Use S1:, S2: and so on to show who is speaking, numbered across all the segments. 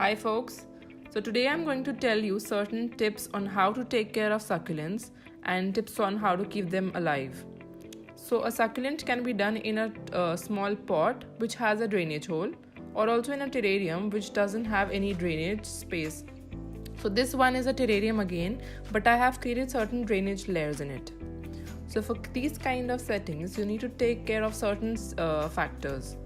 S1: Hi folks, so today I'm going to tell you certain tips on how to take care of succulents and tips on how to keep them alive. So a succulent can be done in a small pot which has a drainage hole, or also in a terrarium which doesn't have any drainage space. So this one is a terrarium again, but I have created certain drainage layers in it. So for these kind of settings, you need to take care of certain factors.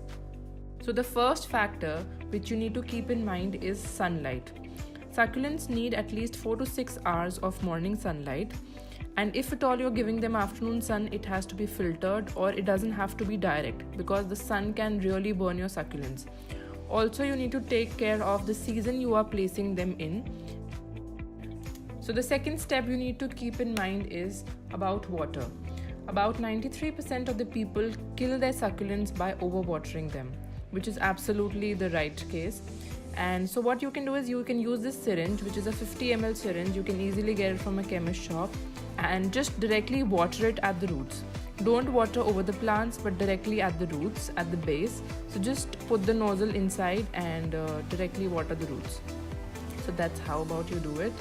S1: So the first factor which you need to keep in mind is sunlight. Succulents need at least 4 to 6 hours of morning sunlight, and if at all you're giving them afternoon sun, it has to be filtered, or it doesn't have to be direct because the sun can really burn your succulents. Also, you need to take care of the season you are placing them in. So the second step you need to keep in mind is about water. About 93% of the people kill their succulents by overwatering them, which is absolutely the right case. And so what you can do is you can use this syringe, which is a 50 ml syringe. You can easily get it from a chemist shop, and just directly water it at the roots. Don't water over the plants, but directly at the roots, at the base. So just put the nozzle inside and directly water the roots. So that's how about you do it.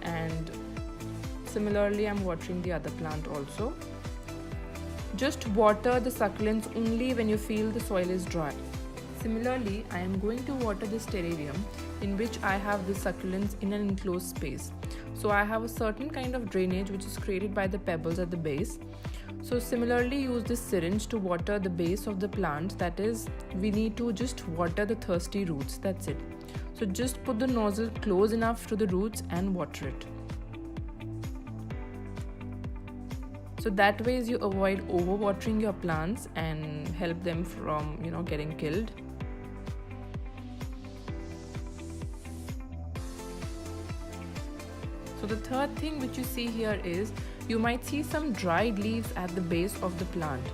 S1: And similarly, I'm watering the other plant also. Just water the succulents only when you feel the soil is dry. Similarly, I am going to water this terrarium in which I have the succulents in an enclosed space. So I have a certain kind of drainage which is created by the pebbles at the base. So similarly, use this syringe to water the base of the plant. That is, we need to just water the thirsty roots. That's it. So just put the nozzle close enough to the roots and water it. So that way you avoid overwatering your plants and help them from getting killed. So the third thing which you see here is you might see some dried leaves at the base of the plant.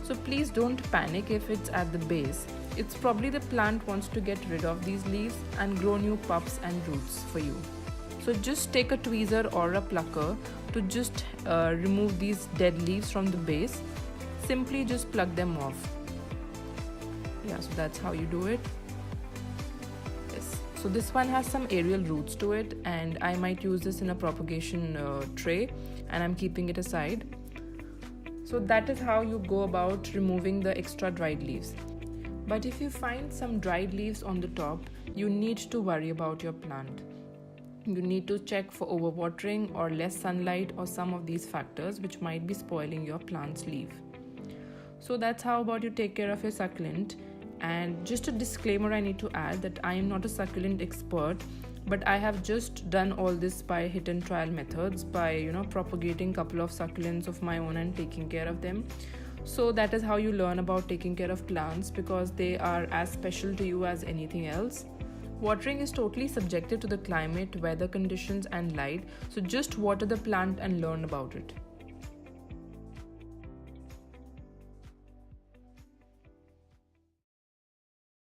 S1: So please don't panic if it's at the base. It's probably the plant wants to get rid of these leaves and grow new pups and roots for you. So just take a tweezer or a plucker to just remove these dead leaves from the base. Simply just pluck them off. Yeah, so that's how you do it. Yes. So this one has some aerial roots to it, and I might use this in a propagation tray, and I'm keeping it aside. So that is how you go about removing the extra dried leaves. But if you find some dried leaves on the top, you need to worry about your plant. You need to check for overwatering or less sunlight or some of these factors which might be spoiling your plant's leaf. So that's how about you take care of your succulent. And just a disclaimer I need to add that I am not a succulent expert, but I have just done all this by hit and trial methods, by propagating a couple of succulents of my own and taking care of them. So that is how you learn about taking care of plants, because they are as special to you as anything else. Watering is totally subjective to the climate, weather conditions and light, so just water the plant and learn about it.